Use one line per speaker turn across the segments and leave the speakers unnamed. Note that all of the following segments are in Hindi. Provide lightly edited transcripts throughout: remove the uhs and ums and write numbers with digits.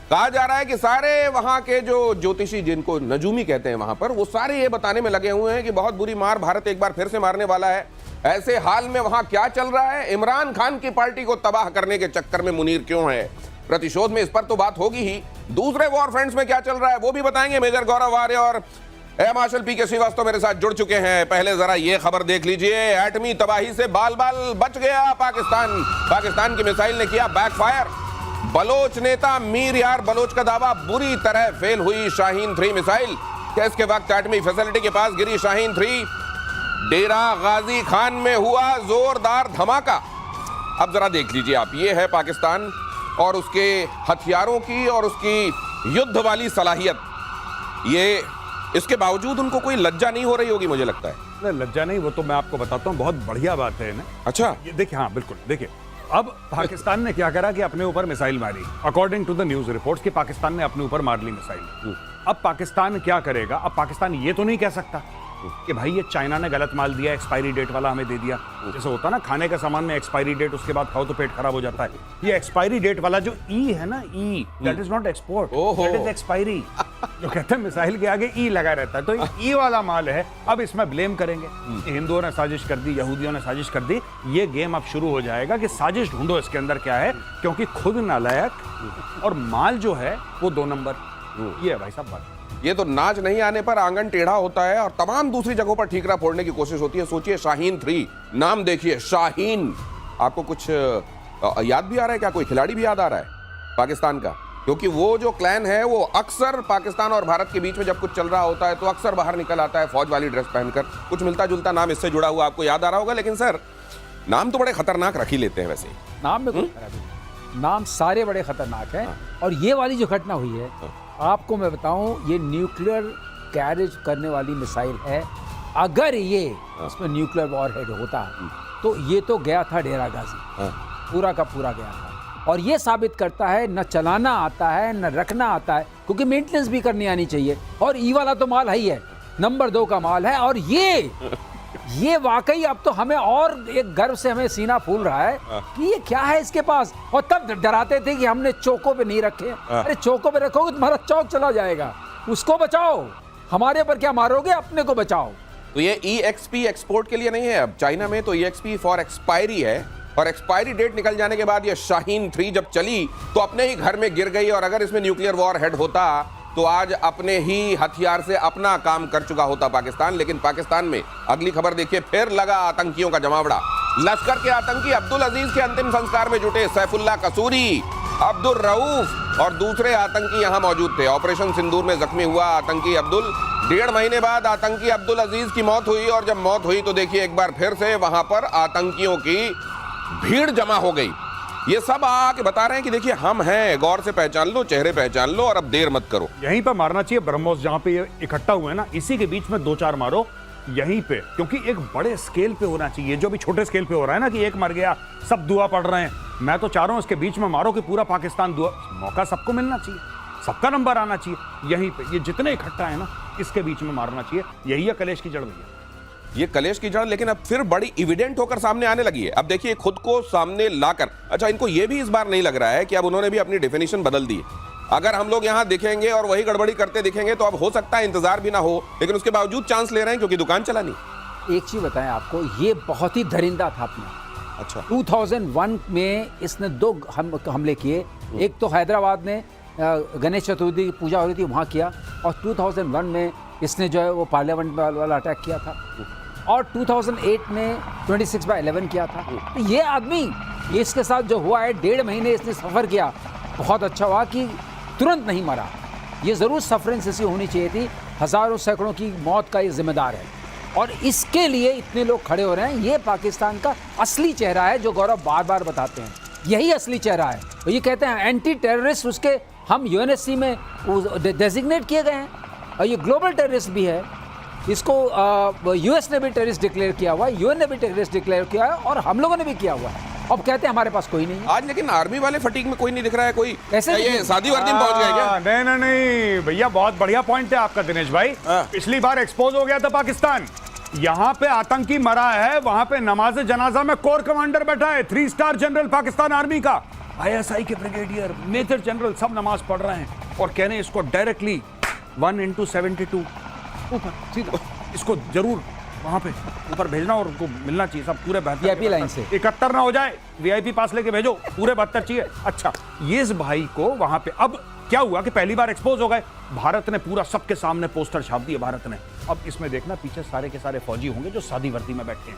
कहा जा रहा है कि सारे वहां के जो ज्योतिषी, जिनको नजूमी कहते हैं वहां पर, वो सारे ये बताने में लगे हुए हैं कि बहुत बुरी मार भारत एक बार फिर से मारने वाला है। ऐसे हाल में वहां क्या चल रहा है, इमरान खान की पार्टी को तबाह करने के चक्कर में मुनीर क्यों है, प्रतिशोध में इस पर तो बात होगी ही। दूसरे वॉर फ्रंट्स में क्या चल रहा है वो भी बताएंगे। मेजर गौरव आर्य और एयर मार्शल पी के श्रीवास्तव मेरे साथ जुड़ चुके हैं। पहले जरा ये खबर देख लीजिए, एटमी तबाही से बाल बाल बच गया पाकिस्तान। पाकिस्तान की मिसाइल ने किया बैकफायर। बलोच नेता मीर यार बलोच का दावा, बुरी तरह फेल हुई शाहीन 3 मिसाइल। टेस्ट के वक्त एटमी फैसिलिटी के पास गिरी शाहीन 3। डेरा गाजी खान में हुआ जोरदार धमाका। अब जरा देख लीजिए आप, ये है पाकिस्तान और उसके हथियारों की और उसकी युद्ध वाली सलाहियत। ये इसके बावजूद उनको कोई लज्जा नहीं हो रही होगी, मुझे लगता है।
लज्जा नहीं, वो तो मैं आपको बताता हूँ, बहुत बढ़िया बात है ना।
अच्छा,
देखिए, हाँ बिल्कुल, देखिए अब पाकिस्तान ने क्या करा कि अपने ऊपर मिसाइल मारी। According to the news reports कि पाकिस्तान ने अपने ऊपर मार ली मिसाइल। अब पाकिस्तान क्या करेगा? अब पाकिस्तान ये तो नहीं कह सकता कि भाई ये चाइना ने गलत माल दिया, एक्सपायरी डेट वाला हमें दे दिया। जैसे होता ना खाने का सामान में एक्सपायरी डेट, उसके बाद खाओ तो पेट खराब हो जाता है। ये एक्सपायरी डेट वाला जो ई है ना, ई that is not export, that is expiry. जो कहते हैं मिसाइल के आगे ई लगा रहता है, तो ई वाला माल है। अब इसमें ब्लेम करेंगे हिंदुओं ने साजिश कर दी, यहूदियों ने साजिश कर दी। ये गेम अब शुरू हो जाएगा कि साजिश ढूंढो इसके अंदर क्या है, क्योंकि खुद नालायक और माल जो है वो 2 नंबर। ये है भाई साहब बात।
ये तो नाच नहीं आने पर आंगन टेढ़ा होता है और तमाम दूसरी जगहों पर ठीकरा फोड़ने की कोशिश होती है। सोचिए, शाहीन 3 नाम देखिए, शाहीन। आपको कुछ याद भी आ रहा है क्या? कोई खिलाड़ी भी याद आ रहा है पाकिस्तान का? क्योंकि वो जो क्लैन है वो अक्सर पाकिस्तान और भारत के बीच में जब कुछ चल रहा होता है तो अक्सर बाहर निकल आता है फौज वाली ड्रेस पहनकर। कुछ मिलता जुलता नाम इससे जुड़ा हुआ आपको याद आ रहा होगा। लेकिन सर, नाम तो बड़े खतरनाक रख ही लेते हैं वैसे।
नाम में कोई नाम सारे बड़े खतरनाक हैं। और ये वाली जो घटना हुई है, आपको मैं बताऊं, ये न्यूक्लियर कैरेज करने वाली मिसाइल है। अगर ये इसमें न्यूक्लियर वॉरहेड होता तो ये तो गया था डेरा गाजी, पूरा का पूरा गया था। और ये साबित करता है न चलाना आता है न रखना आता है, क्योंकि मेंटेनेंस भी करनी आनी चाहिए। और ई वाला तो माल है ही है, नंबर 2 का माल है। और ये वाकई अब तो हमें और एक गर्व से हमें सीना फूल रहा है कि ये क्या है इसके पास। और तब डराते थे कि हमने चौकों पे नहीं रखे। अरे चौकों पे रखोगे तुम्हारा चौक चला जाएगा, उसको बचाओ। हमारे पर क्या मारोगे, अपने को बचाओ।
तो ये EXP एक्सपोर्ट के लिए नहीं है। अब चाइना में तो EXP फॉर एक्सपायरी है, और एक्सपायरी डेट निकल जाने के बाद ये शाहीन 3 जब चली तो अपने ही घर में गिर गई। और अगर इसमें न्यूक्लियर वॉर हेड होता तो आज अपने ही हथियार से अपना काम कर चुका होता पाकिस्तान। लेकिन पाकिस्तान में अगली खबर देखिए, फिर लगा आतंकियों का जमावड़ा। लश्कर के आतंकी अब्दुल अजीज के अंतिम संस्कार में जुटे सैफुल्लाह कसूरी, अब्दुल रऊफ और दूसरे आतंकी यहां मौजूद थे। ऑपरेशन सिंदूर में जख्मी हुआ आतंकी अब्दुल। 1.5 महीने बाद आतंकी अब्दुल अजीज की मौत हुई। और जब मौत हुई तो देखिए एक बार फिर से वहां पर आतंकियों की भीड़ जमा हो गई। ये सब आके बता रहे हैं कि देखिए हम हैं, गौर से पहचान लो, चेहरे पहचान लो और अब देर मत करो।
यहीं पर मारना चाहिए ब्रह्मोस, जहां पे ये इकट्ठा हुए हैं ना, इसी के बीच में 2-4 मारो यहीं पे, क्योंकि एक बड़े स्केल पे होना चाहिए। जो भी छोटे स्केल पे हो रहा है ना कि एक मर गया सब दुआ पढ़ रहे हैं, मैं तो चाह रहा हूं इसके बीच में मारो कि पूरा पाकिस्तान दुआ। मौका सबको मिलना चाहिए, सबका नंबर आना चाहिए। यहीं पे ये जितने इकट्ठा है ना, इसके बीच में मारना चाहिए। यही है कलेश की जड़ भैया,
ये कलेश की जड़। लेकिन अब फिर बड़ी इविडेंट होकर सामने आने लगी है। अब देखिए खुद को सामने लाकर, अच्छा इनको ये भी इस बार नहीं लग रहा है कि अब उन्होंने भी अपनी डेफिनेशन बदल दी है। अगर हम लोग यहाँ दिखेंगे और वही गड़बड़ी करते दिखेंगे तो अब हो सकता है इंतजार भी ना हो, लेकिन उसके बावजूद चांस ले रहे हैं क्योंकि दुकान चला नहीं।
एक चीज बताएं आपको, ये बहुत ही दरिंदा था अपना।
अच्छा,
2001 में इसने 2 हमले किए। एक तो हैदराबाद में गणेश चतुर्थी की पूजा हो रही थी वहाँ किया, और 2001 में इसने जो है वो पार्लियामेंट वाला अटैक किया था, और 2008 में 26/11 किया था। तो ये आदमी, ये इसके साथ जो हुआ है, 1.5 महीने इसने सफ़र किया। बहुत अच्छा हुआ कि तुरंत नहीं मरा। ये ज़रूर सफरेंस ऐसी होनी चाहिए थी। हज़ारों सैकड़ों की मौत का ये जिम्मेदार है, और इसके लिए इतने लोग खड़े हो रहे हैं। ये पाकिस्तान का असली चेहरा है जो गौरव बार बार बताते हैं। यही असली चेहरा है। तो ये कहते हैं एंटी टेररिस्ट, उसके हम UNSC में डेजिग्नेट किए गए हैं, और ये ग्लोबल टेररिस्ट भी है। इसको US ने भी टेररिस्ट डिक्लेयर किया हुआ है, UN ने भी टेररिस्ट डिक्लेयर किया है, और हम लोगों ने भी किया हुआ है। अब कहते हैं हमारे पास कोई नहीं है
आज। लेकिन आर्मी वाले फटीक में कोई नहीं दिख रहा है। कोई
ऐसे
ये शादी वर्दी में पहुंच गए क्या?
नहीं भैया, बहुत बढ़िया पॉइंट है आपका दिनेश भाई। पिछली बार एक्सपोज हो गया था पाकिस्तान, यहाँ पे आतंकी मरा है, वहां पे नमाज जनाजा में कोर कमांडर बैठा है, 3 स्टार जनरल पाकिस्तान आर्मी का। ISI के ब्रिगेडियर, मेजर जनरल सब नमाज पढ़ रहे हैं और कह रहे हैं इसको डायरेक्टली 1/72 ऊपर सीधा इसको जरूर वहां पे ऊपर भेजना और उनको मिलना चाहिए सब पूरे 72
VIP लाइन से
71 ना हो जाए, VIP पास लेके भेजो, पूरे 72 चाहिए। अच्छा, ये इस भाई को वहां पे अब क्या हुआ कि पहली बार एक्सपोज हो गए, भारत ने पूरा सबके सामने पोस्टर छाप दिए भारत ने। अब इसमें देखना पीछे सारे के सारे फौजी होंगे जो सादी वर्दी में बैठे हैं,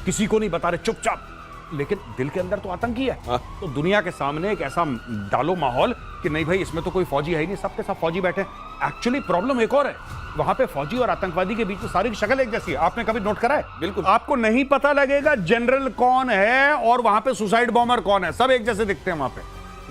किसी को नहीं बता रहे, चुपचाप, लेकिन दिल के अंदर तो आतंकी है। तो दुनिया के सामने एक ऐसा डालो माहौल कि नहीं भाई इसमें तो कोई फौजी है ही नहीं, सबके सब फौजी बैठे। एक्चुअली प्रॉब्लम एक और है, वहां पे फौजी और आतंकवादी के बीच में सारी की शक्ल एक जैसी है। आपने कभी नोट करा है?
बिल्कुल।
आपको नहीं पता लगेगा जनरल कौन है और वहां पे सुसाइड बॉम्बर कौन है, सब एक जैसे दिखते हैं वहां पे,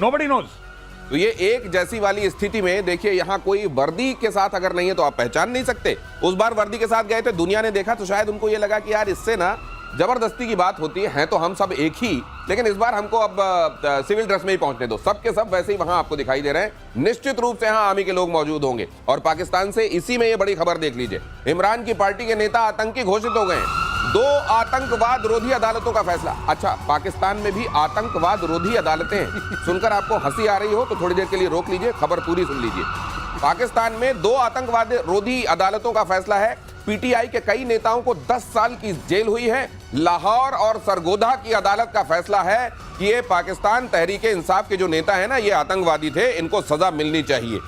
नोबडी नोज।
तो ये एक जैसी वाली स्थिति में देखिए, यहाँ कोई वर्दी के साथ अगर नहीं है तो आप पहचान नहीं सकते। उस बार वर्दी के साथ गए थे, दुनिया ने देखा तो शायद उनको ये लगा कि यार इससे ना जबरदस्ती की बात होती है तो हम सब एक ही, लेकिन इस बार हमको अब सिविल ड्रेस में ही पहुंचने दो। सब के सब वैसे ही वहां आपको दिखाई दे रहे हैं। निश्चित रूप से यहाँ आर्मी के लोग मौजूद होंगे। और पाकिस्तान से इसी में ये बड़ी खबर देख लीजिए, इमरान की पार्टी के नेता आतंकी घोषित हो गए हैं। 2 आतंकवाद रोधी अदालतों का फैसला। अच्छा, पाकिस्तान में भी आतंकवाद रोधी अदालतें हैं। सुनकर आपको हंसी आ रही हो तो थोड़ी देर के लिए रोक लीजिए, खबर पूरी सुन लीजिए। पाकिस्तान में 2 आतंकवाद रोधी अदालतों का फैसला है। पीटीआई के कई नेताओं को 10 साल की जेल हुई है। लाहौर और सरगोधा की अदालत का फैसला है कि ये पाकिस्तान तहरीक इंसाफ के जो नेता हैं ना, ये आतंकवादी थे, इनको सजा मिलनी चाहिए।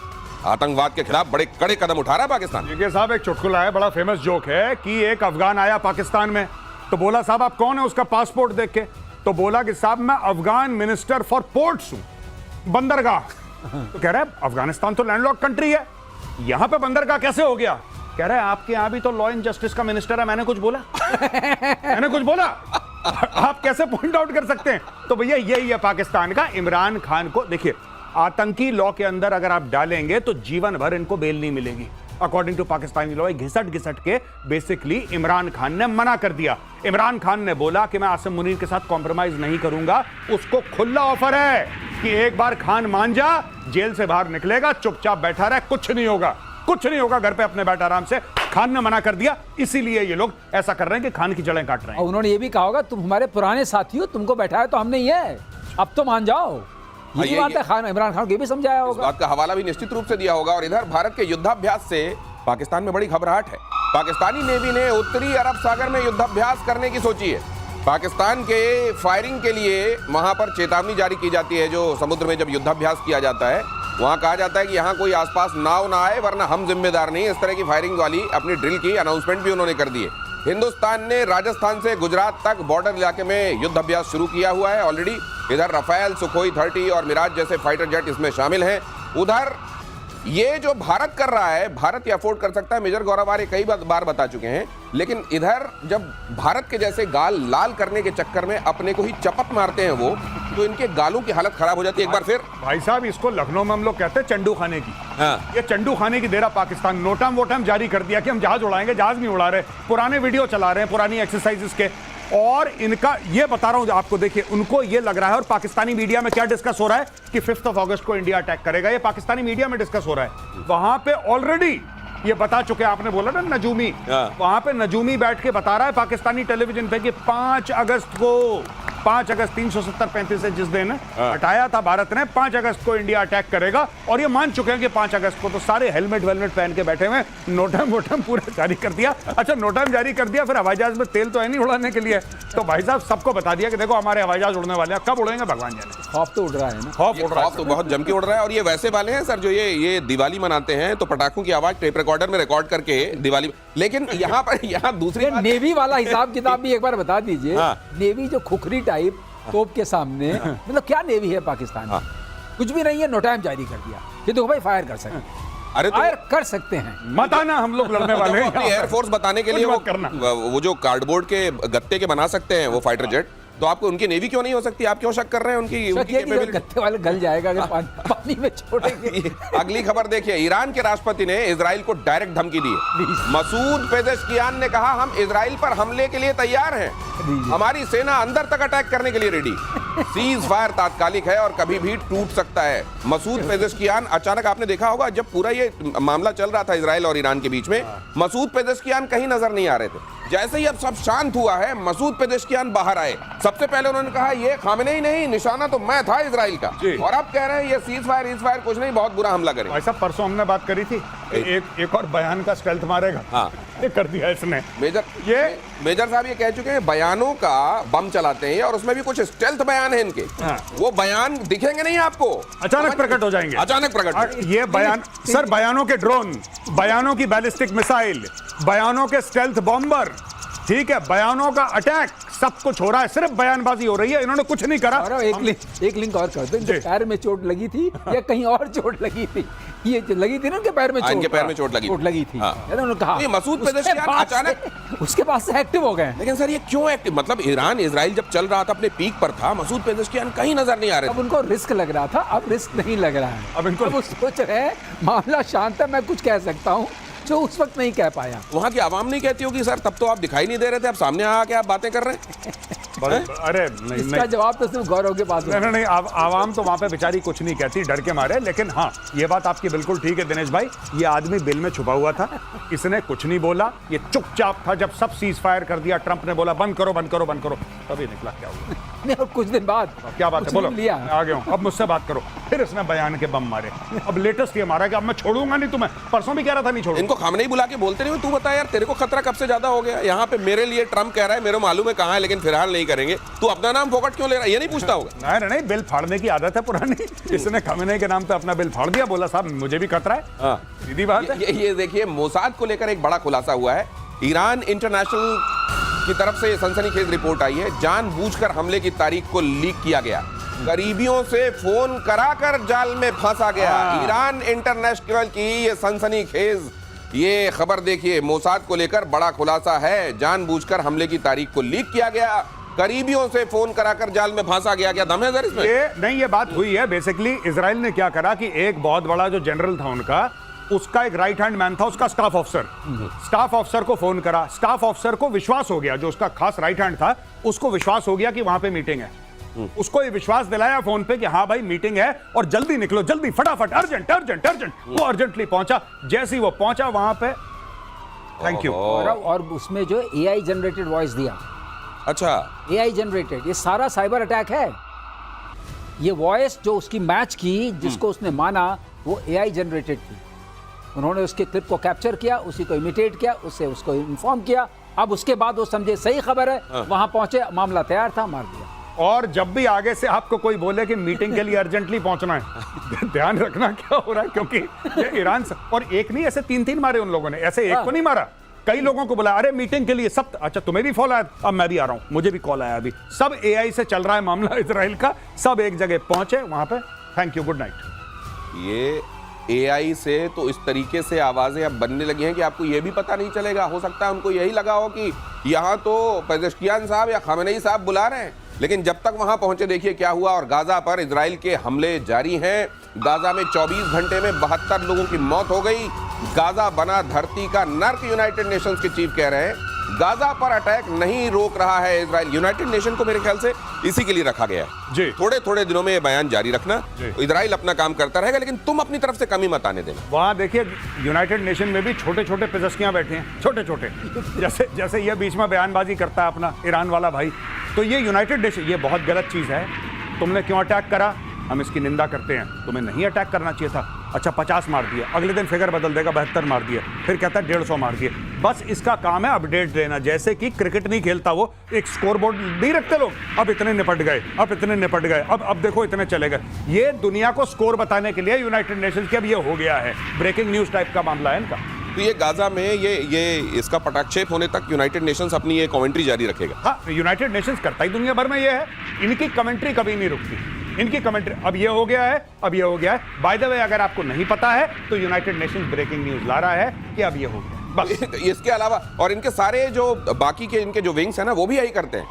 आतंकवाद के खिलाफ बड़े कड़े कदम उठा रहा है पाकिस्तान।
देखिए साहब, एक चुटकुला है, बड़ा फेमस जोक है कि एक अफगान आया पाकिस्तान में, तो बोला साहब आप कौन है, उसका पासपोर्ट देख के, तो बोला कि साहब मैं अफगान मिनिस्टर फॉर पोर्ट्स हूं, बंदरगाह। तो कह रहा है अफगानिस्तान तो लैंडलॉक्ड कंट्री है, यहां पे बंदरगाह कैसे हो गया? कह रहा है आपके यहां भी तो लॉ एंड जस्टिस का मिनिस्टर है, मैंने कुछ बोला? मैंने कुछ बोला? आप कैसे पॉइंट आउट कर सकते हैं? तो भैया यही है पाकिस्तान का। इमरान खान को देखिए, आतंकी लॉ के अंदर अगर आप डालेंगे तो जीवन भर इनको बेल नहीं मिलेगी। अकॉर्डिंग टू पाकिस्तानी लॉ, घिसट घिसट के बेसिकली इमरान खान ने मना कर दिया। इमरान खान ने बोला कि मैं आसिम मुनीर के साथ कॉम्प्रोमाइज नहीं करूंगा। उसको खुला ऑफर है कि एक बार खान मान जा, जेल से बाहर निकलेगा, चुपचाप बैठा रहे, कुछ नहीं होगा, कुछ नहीं होगा, घर पे अपने बैठा आराम से। खान ने मना कर दिया, इसीलिए ये लोग ऐसा कर रहे हैं कि खान की जड़ें काट रहे हैं।
और उन्होंने ये भी कहा होगा तुम हमारे पुराने साथी हो, तुमको बैठाया तो हम नहीं है, अब तो मान जाओ। ये बात है, खान इमरान खान को ये भी समझाया
इस
होगा।
बात का हवाला भी निश्चित रूप से दिया होगा। और इधर भारत के युद्धाभ्यास से पाकिस्तान में बड़ी घबराहट है। पाकिस्तानी नेवी ने उत्तरी अरब सागर में युद्धाभ्यास करने की सोची है। पाकिस्तान के फायरिंग के लिए वहां पर चेतावनी जारी की जाती है। जो समुद्र में जब युद्धाभ्यास किया जाता है, वहां कहा जाता है कि यहां कोई आसपास नाव ना आए वरना हम जिम्मेदार नहीं। इस तरह की फायरिंग वाली अपनी ड्रिल की अनाउंसमेंट भी उन्होंने कर दी है। हिंदुस्तान ने राजस्थान से गुजरात तक बॉर्डर इलाके में युद्धाभ्यास शुरू किया हुआ है ऑलरेडी। इधर रफेल, सुखोई 30 और मिराज जैसे फाइटर जेट इसमें शामिल हैं। उधर ये जो भारत कर रहा है, भारत ये अफोर्ड कर सकता है। मेजर गौरव आर्य कई बार बता चुके हैं। लेकिन इधर जब भारत के जैसे गाल लाल करने के चक्कर में अपने को ही चपत मारते हैं वो, तो इनके गालों की हालत खराब हो जाती है एक बार फिर।
भाई साहब, इसको लखनऊ में हम लोग कहते हैं चंडू खाने की।
हाँ।
ये चंडू खाने की देरा पाकिस्तान। नोटम वोटम जारी कर दिया कि हम जहाज उड़ाएंगे, जहाज नहीं उड़ा रहे, पुराने वीडियो चला रहे हैं, पुरानी एक्सरसाइजेस के। और इनका ये बता रहा हूं आपको, देखिए उनको ये लग रहा है, और पाकिस्तानी मीडिया में क्या डिस्कस हो रहा है कि 5 अगस्त को इंडिया अटैक करेगा। ये पाकिस्तानी मीडिया में डिस्कस हो रहा है। वहां पे ऑलरेडी ये बता चुके, आपने बोला ना नजूमी, वहां पे नजूमी बैठ के बता रहा है पाकिस्तानी टेलीविजन पे कि 5 अगस्त को 5 अगस्त 370-35 से जिस दिन हटाया था भारत ने, 5 अगस्त को इंडिया अटैक करेगा। और ये मान चुके हैं कि 5 अगस्त को। तो सारे हेलमेट वेलमेट पहन के बैठे हुए, नोटम वोटम पूरा जारी कर दिया। अच्छा, नोटम जारी कर दिया, फिर हवाई जहाज में तेल तो है नहीं उड़ाने के लिए। तो भाई साहब सबको बता दिया कि देखो हमारे हवाई जहाज उड़ने वाले हैं, कब उड़ेंगे भगवान जाने।
खौफ तो उड़ रहा है ना,
खौफ उड़ रहा है,
तो बहुत जम के उड़ रहा है। और ये वैसे वाले हैं सर जो ये दिवाली मनाते हैं तो पटाखों की आवाज टेप रिकॉर्डर में रिकॉर्ड करके दिवाली। लेकिन यहाँ दूसरी
नेवी वाला हिसाब किताब भी एक बार बता दीजिए।
हाँ।
नेवी जो खुखरी टाइप तोप के सामने, मतलब क्या नेवी है पाकिस्तान में? कुछ भी नहीं है, नोटाइम जारी कर दिया कि देखो भाई फायर कर सकते हैं।
अरे तो
फायर कर सकते हैं,
मत आना, हम लोग लड़ने वाले हैं।
अपनी एयरफोर्स बताने के लिए वो जो कार्डबोर्ड के गत्ते के बना सकते हैं वो फाइटर जेट, तो आपको उनकी नेवी क्यों नहीं हो सकती? आप क्यों शक कर रहे हैं उनकी capability?
गत्ते वाले गल जाएगा अगर पानी में छोड़ेंगे।
अगली खबर देखिए, ईरान के राष्ट्रपति ने इजराइल को डायरेक्ट धमकी दी है। मसूद पेजेश्कियान ने कहा हम इजराइल पर हमले के लिए तैयार हैं, हमारी सेना अंदर तक अटैक करने के लिए रेडी। सीज फायर तात्कालिक है और कभी भी टूट सकता है। मसूद पेजेश्कियान, अचानक आपने देखा होगा जब पूरा ये मामला चल रहा था इजराइल और ईरान के बीच में, मसूद पेजेश्कियान कहीं नजर नहीं आ रहे थे। जैसे ही अब सब शांत हुआ है, मसूद पेजेश्कियान बाहर आए, सबसे पहले उन्होंने कहा ये खामेनेई नहीं, निशाना तो मैं था इजराइल का,
जी।
और अब कह रहे हैं ये सीज फायर कुछ नहीं, बहुत बुरा हमला करें।
ऐसा परसों हमने बात करी थी, एक और बयान का स्टेल्थ मारेगा।
हाँ।
ये कर दिया इसने।
मेजर साहब ये कह चुके हैं बयानों का बम चलाते हैं, और उसमें भी कुछ स्टेल्थ बयान है इनके।
हाँ।
वो बयान दिखेंगे नहीं आपको,
अचानक प्रकट हो जाएंगे।
अचानक प्रकट।
ये बयान सर, बयानों के ड्रोन, बयानों की बैलिस्टिक मिसाइल, बयानों के स्टेल्थ बॉम्बर, ठीक है, बयानों का अटैक, सब कुछ हो रहा है, सिर्फ बयानबाजी हो रही है, इन्होंने कुछ नहीं करा।
और एक लिंक और कर दो, इनके पैर में चोट लगी थी या कहीं और चोट लगी थी? ये लगी थी ना उनके पैर में चोट,
इनके पैर में चोट लगी
थी।
हाँ।
उन्होंने कहा
ये मसूद पेजेश्कियान अचानक
उसके बाद से एक्टिव हो गए।
लेकिन सर ये क्यों एक्टिव, मतलब ईरान इजराइल जब चल रहा था अपने पीक पर था, मसूद पेजेश्कियान कहीं नजर नहीं आ रहे
अब
थे।
उनको रिस्क लग रहा था, अब रिस्क नहीं लग रहा है।
अब इनको
वो सोच रहे हैं मामला शांत है, मैं कुछ कह सकता हूँ जो उस वक्त नहीं कह पाया।
वहां की आवाम नहीं कहती होगी सर, तब तो आप दिखाई नहीं दे रहे थे, अब सामने आके आप बातें कर रहे हैं।
अरे नहीं
इसका
नहीं
जवाब तो सिर्फ गौरव के पास है।
नहीं, आवाम तो वहां पे बेचारी कुछ नहीं कहती डर के मारे। लेकिन हाँ, ये बात आपकी बिल्कुल ठीक है दिनेश भाई, ये आदमी बिल में छुपा हुआ था, इसने कुछ नहीं बोला, ये चुपचाप था। जब सब सीज फायर कर दिया, ट्रंप ने बोला बंद करो बंद करो बंद करो, तभी निकला। क्या हुआ?
नहीं, और कुछ दिन बाद
क्या बात है, बोलो।
लिया
मैं आ गया हूं, अब मुझसे बात करो। फिर इसने बयान के बम मारे। अब लेटेस्ट ये मारा कि अब मैं छोड़ूंगा नहीं तुम्हें, परसों भी कह रहा था नहीं छोड़ूंगा।
इनको खामनेई बुला के बोलते नहीं, तू बता यार तेरे को खतरा कब से ज्यादा हो गया? यहाँ पे मेरे लिए ट्रंप कह रहा है, मेरे मालूम है कहाँ है, लेकिन फिलहाल नहीं करेंगे, तू अपना नाम फोकट क्यों ले रहा है? ये नहीं पूछता होगा?
नहीं, बिल फाड़ने की आदत है पुरानी। इसने खामेनेई के नाम पे अपना बिल फाड़ दिया, बोला साहब मुझे भी खतरा है।
हाँ।
सीधी बात है।
ये देखिए, मोसाद को लेकर एक बड़ा खुलासा हुआ है। ईरान इंटरनेशनल की तरफ से सनसनीखेज रिपोर्ट आई है, जानबूझकर हमले की तारीख को लीक किया गया, करीबियों से फोन कराकर जाल में फंसा गया। ईरान इंटरनेशनल की ये सनसनीखेज ये खबर देखिए, मोसाद को लेकर बड़ा खुलासा है, जानबूझकर हमले की तारीख को लीक किया गया, करीबियों से फोन कराकर जाल में फंसा गया। क्या दम है सर इसमें?
ये बात हुई है। बेसिकली इजराइल ने क्या करा कि एक बहुत बड़ा जो जनरल था उनका, उसका एक राइट हैंड मैन था, उसका स्टाफ ऑफिसर को फोन करा। स्टाफ ऑफिसर को विश्वास हो गया, जो उसका खास राइट हैंड था उसको विश्वास हो गया कि वहां पे मीटिंग है। उसको ये विश्वास दिलाया फोन पे कि हाँ भाई मीटिंग है और जल्दी निकलो, जल्दी फटाफट, अर्जेंट। वो अर्जेंटली पहुंचा। जैसे ही वो पहुंचा वहां पे, थैंक यू,
और उसमें जो एआई जनरेटेड वॉइस दिया।
अच्छा,
एआई जनरेटेड, ये सारा साइबर अटैक है। ये वॉइस जो उसकी मैच की, जिसको उसने माना, वो एआई जनरेटेड थी। उन्होंने उसके क्लिप को कैप्चर किया, उसी को इमिटेट किया, उससे उसको इन्फॉर्म किया। अब उसके बाद वो समझे सही खबर है, वहां पहुंचे, मामला तैयार था, मार दिया।
और जब भी आगे से आपको कोई बोले कि मीटिंग के लिए अर्जेंटली पहुंचना है, ध्यान रखना क्या हो रहा है, क्योंकि ये ईरान से, और एक नहीं, ऐसे 3 मारे उन लोगों ने, ऐसे एक को नहीं मारा, कई लोगों को बुलाया, अरे मीटिंग के लिए सब। अच्छा, तुम्हें भी फोन आया? अब मैं भी आ रहा हूं, मुझे भी कॉल आया अभी। सब एआई से चल रहा है मामला इजराइल का। सब एक जगह पहुंचे वहां पे, थैंक यू, गुड नाइट।
ये एआई से तो इस तरीके से आवाजें अब बनने लगी हैं कि आपको ये भी पता नहीं चलेगा। हो सकता है उनको यही लगा हो कि यहाँ तो पेजेश्कियान साहब या खामेनेई साहब बुला रहे हैं, लेकिन जब तक वहां पहुंचे देखिए क्या हुआ। और गाजा पर इजराइल के हमले जारी हैं। गाजा में 24 घंटे में 72 लोगों की मौत हो गई। गाजा बना धरती का नर्क, यूनाइटेड नेशंस के चीफ कह रहे हैं। गाजा पर अटैक नहीं रोक रहा है इजराइल। यूनाइटेड नेशन को मेरे ख्याल से इसी के लिए रखा गया है
जी।
थोड़े दिनों में ये बयान जारी रखना।
जी।
इजराइल अपना काम करता रहेगा, लेकिन तुम अपनी तरफ से कमी मत आने देना।
वहां देखिए, यूनाइटेड नेशन में भी छोटे छोटे पेजेश्कियां बैठे हैं, छोटे जैसे ये बीच में बयानबाजी करता है अपना ईरान वाला भाई। तो ये यूनाइटेड नेशन, ये बहुत गलत चीज है। तुमने क्यों अटैक करा, हम इसकी निंदा करते हैं। तुम्हें नहीं अटैक करना चाहिए था। अच्छा, 50 मार दिया, अगले दिन फिगर बदल देगा, 72 मार दिया, फिर कहता है 150 मार दिए। बस इसका काम है अपडेट देना, जैसे कि क्रिकेट नहीं खेलता वो, एक स्कोर बोर्ड नहीं रखते लोग, अब इतने निपट गए, अब इतने निपट गए, अब देखो इतने चले गए। ये दुनिया को स्कोर बताने के लिए यूनाइटेड नेशंस की अब ये हो गया है, ब्रेकिंग न्यूज टाइप का मामला है इनका।
तो ये गाजा में ये इसका पटाक्षेप होने तक यूनाइटेड नेशंस अपनी ये कमेंट्री जारी रखेगा।
हाँ, यूनाइटेड नेशंस करता ही दुनिया भर में ये है, इनकी कमेंट्री कभी नहीं रुकती। इनकी कमेंट्री, अब ये हो गया है, अब ये हो गया है। बाय द वे, अगर आपको नहीं पता है तो यूनाइटेड नेशंस ब्रेकिंग न्यूज ला रहा है कि अब ये हो गया, बस।
इसके अलावा और इनके सारे जो बाकी के इनके जो विंग्स हैं ना, वो भी यही करते हैं।